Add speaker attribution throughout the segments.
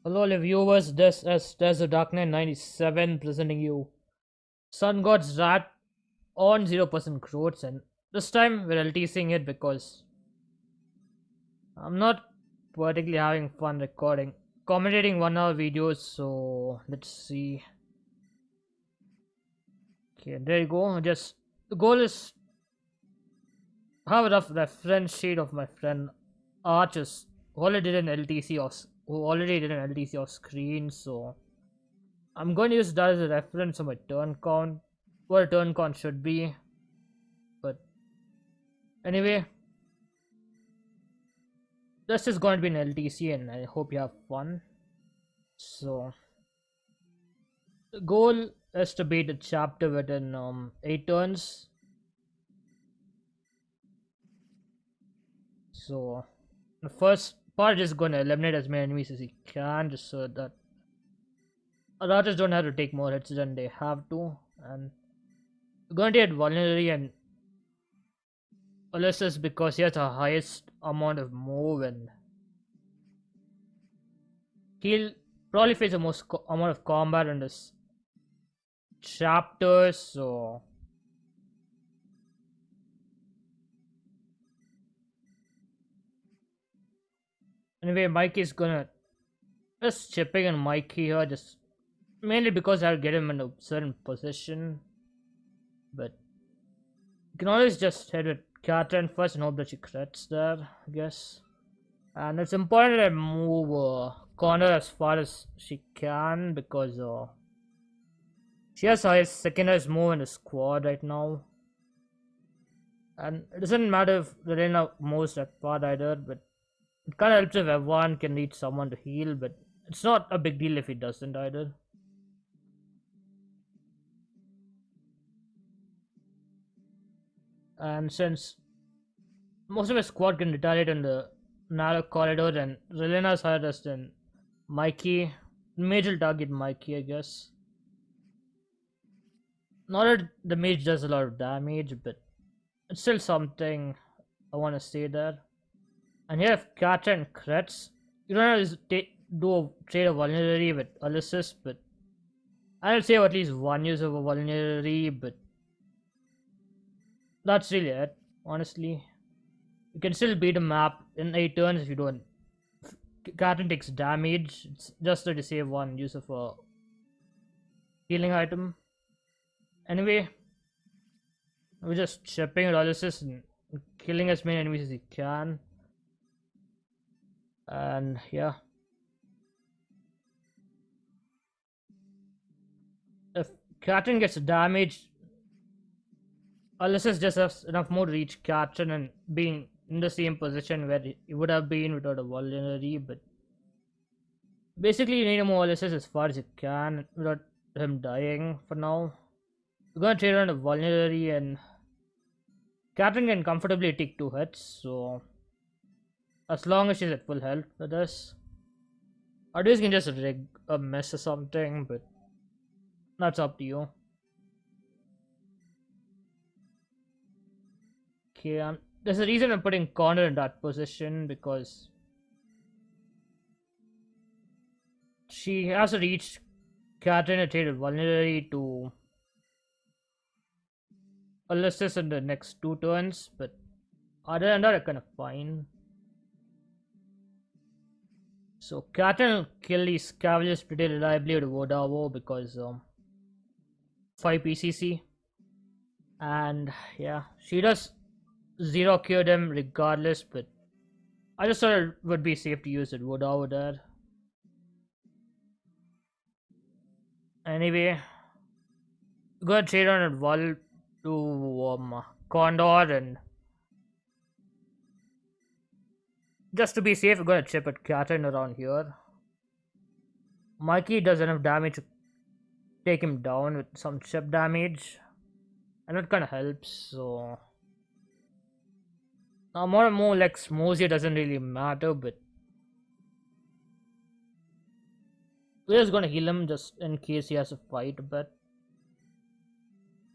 Speaker 1: Hello, viewers. This is There's a Dark Knight 97 presenting you Sun God's Rat on 0% growth, and this time we're LTCing it because I'm not particularly having fun commentating 1 hour videos. So let's see. Okay, there you go. Just the goal is have a rough reference sheet of my friend Arches who already did an LTC off screen. So I'm going to use that as a reference for my turn count, what a turn count should be. But anyway, this is going to be an LTC and I hope you have fun. So the goal is to beat the chapter within 8 turns. So the first part is going to eliminate as many enemies as he can, just so that Archers don't have to take more hits than they have to. And we're going to get Vulnerary and Ulysses because he has the highest amount of move, and he'll probably face the most amount of combat in this chapter. So anyway, Mikey's gonna just chipping on Mikey here, just mainly because I'll get him in a certain position. But you can always just hit with Catherine first and hope that she crits there, I guess. And it's important that I move Connor as far as she can because she has her second highest move in the squad right now. And it doesn't matter if Lorena moves that part either, but it kind of helps if everyone can need someone to heal, but it's not a big deal if he doesn't either. And since most of his squad can retaliate in the narrow corridor, and Relena's higher us than Mikey, mage will target Mikey, I guess. Not that the mage does a lot of damage, but it's still something I want to say there. And here, if Catherine crits, you don't have to do a trade of vulnerary with Ulysses, but I'll save at least 1 use of a vulnerary, but that's really it, honestly. You can still beat a map in 8 turns if you don't. If Catherine takes damage, it's just to save 1 use of a healing item. Anyway, we're just chipping at Ulysses and killing as many enemies as he can. And yeah, if Catherine gets damaged, Ulysses just has enough more to reach Catherine and being in the same position where he would have been without a vulnerary. But basically, you need a more Ulysses as far as you can without him dying for now. We're gonna trade on a vulnerary, and Catherine can comfortably take 2 hits, so as long as she's at full health with this. Others can just rig a mess or something, but that's up to you. Okay, there's a reason I'm putting Connor in that position because she has to reach Catherine and trade a vulnerary to Ulysses in the next 2 turns, but other than that, I'm kind of fine. So Catherine will kill these Cavaliers pretty reliably with Vodavo because 5 PCC, and yeah, she does 0 cure them regardless, but I just thought it would be safe to use it Vodavo there. Anyway, we're gonna trade on a Vol to Condor, and just to be safe, we're gonna chip at Catherine around here. Mikey does enough damage to take him down with some chip damage, and that kind of helps. So now more and more like Smoothie doesn't really matter, but we're just gonna heal him just in case he has to fight a bit.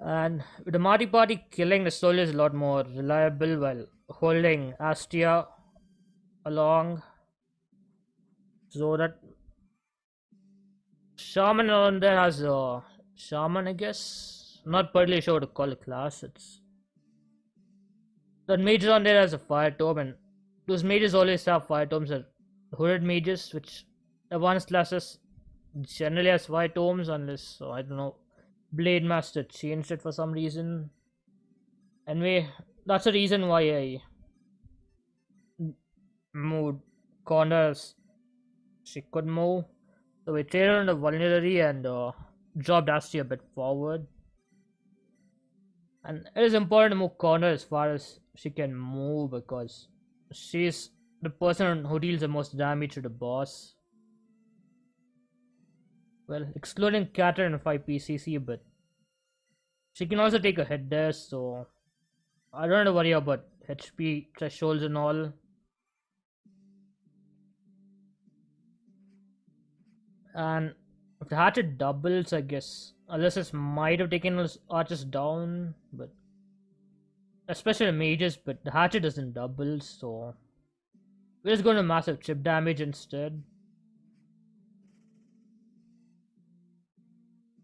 Speaker 1: And with the Marty Party, killing the soul is a lot more reliable while holding Astia along, so that Shaman on there has a shaman, I guess. Not particularly sure what to call the class. It's that mage on there has a fire tome, and those mages always have fire tomes. Are hooded mages, which advanced classes generally has fire tomes, unless I don't know, Blade Master changed it for some reason. Anyway, that's the reason why I moved corners. She could move. So we traded on the vulnerability and dropped Asti a bit forward. And it is important to move corner as far as she can move because she's the person who deals the most damage to the boss. Well, excluding Catter and 5 PCC, but she can also take a hit there, so I don't have to worry about HP thresholds and all. And if the hatchet doubles, I guess, unless it might have taken those archers down, but especially the mages, but the hatchet doesn't double, so we're just going to massive chip damage instead,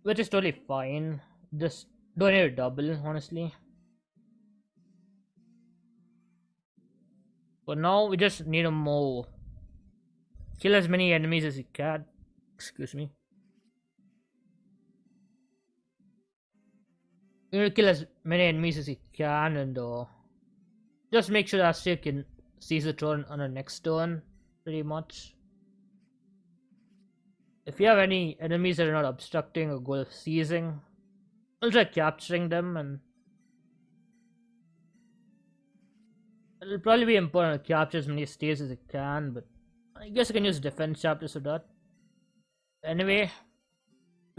Speaker 1: which is totally fine. Just don't need to double, honestly. But now we just need to move, kill as many enemies as we can. Excuse me. We need to kill as many enemies as we can, and just make sure Astria can seize the turn on her next turn, pretty much. If you have any enemies that are not obstructing or goal of seizing, I'll try capturing them, and it'll probably be important to capture as many states as I can, but I guess I can use defense chapters for that. Anyway,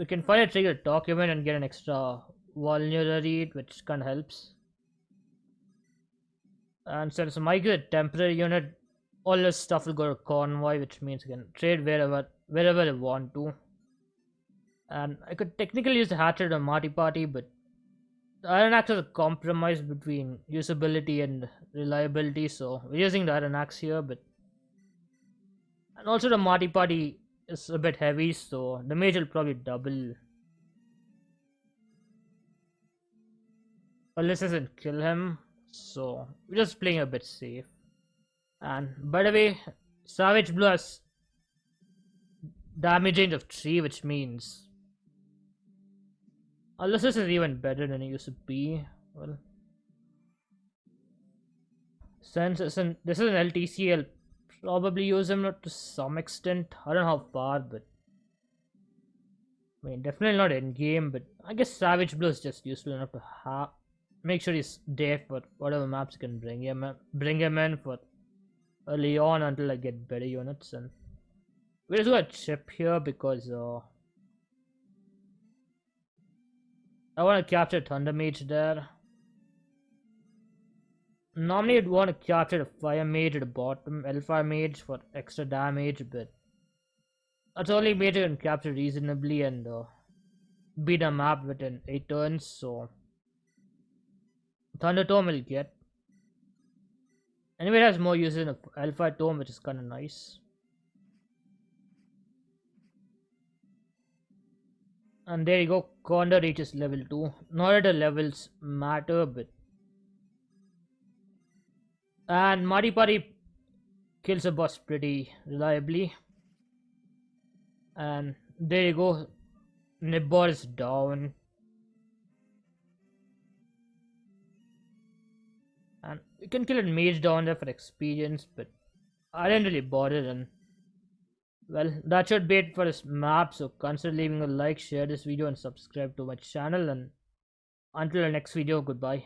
Speaker 1: we can finally trigger a document and get an extra vulnerability, which kinda helps. And since Mike is a temporary unit, all this stuff will go to convoy, which means we can trade wherever I want to. And I could technically use the hatchet on Marty Party, but the Iron Axe is a compromise between usability and reliability, so we're using the Iron Axe here, but and also the Marty Party is a bit heavy, so the mage will probably double. Unless doesn't kill him, so we're just playing a bit safe. And by the way, Savage Blue has damage range of 3, which means unless this is even better than it used to be. Well, since this is an LTC, I'll probably use him to some extent. I don't know how far, but I mean, definitely not in game. But I guess Savage Blue is just useful enough to have. Make sure he's there for whatever maps can bring him in for early on until I get better units. And we just got a chip here because I want to capture Thunder Mage there. Normally I'd want to capture the Fire Mage at the bottom, L-Fire Mage for extra damage, but that's only mage I can capture reasonably and beat a map within 8 turns, so Thunder Tome will get. Anyway, it has more uses of Alpha Tome, which is kinda nice. And there you go, Condor reaches level 2. Not that the levels matter, but and Marty Party kills a boss pretty reliably. And there you go, Nibbor is down. And you can kill a mage down there for experience, but I didn't really bother. And well, that should be it for this map, so consider leaving a like, share this video and subscribe to my channel, and until the next video, goodbye.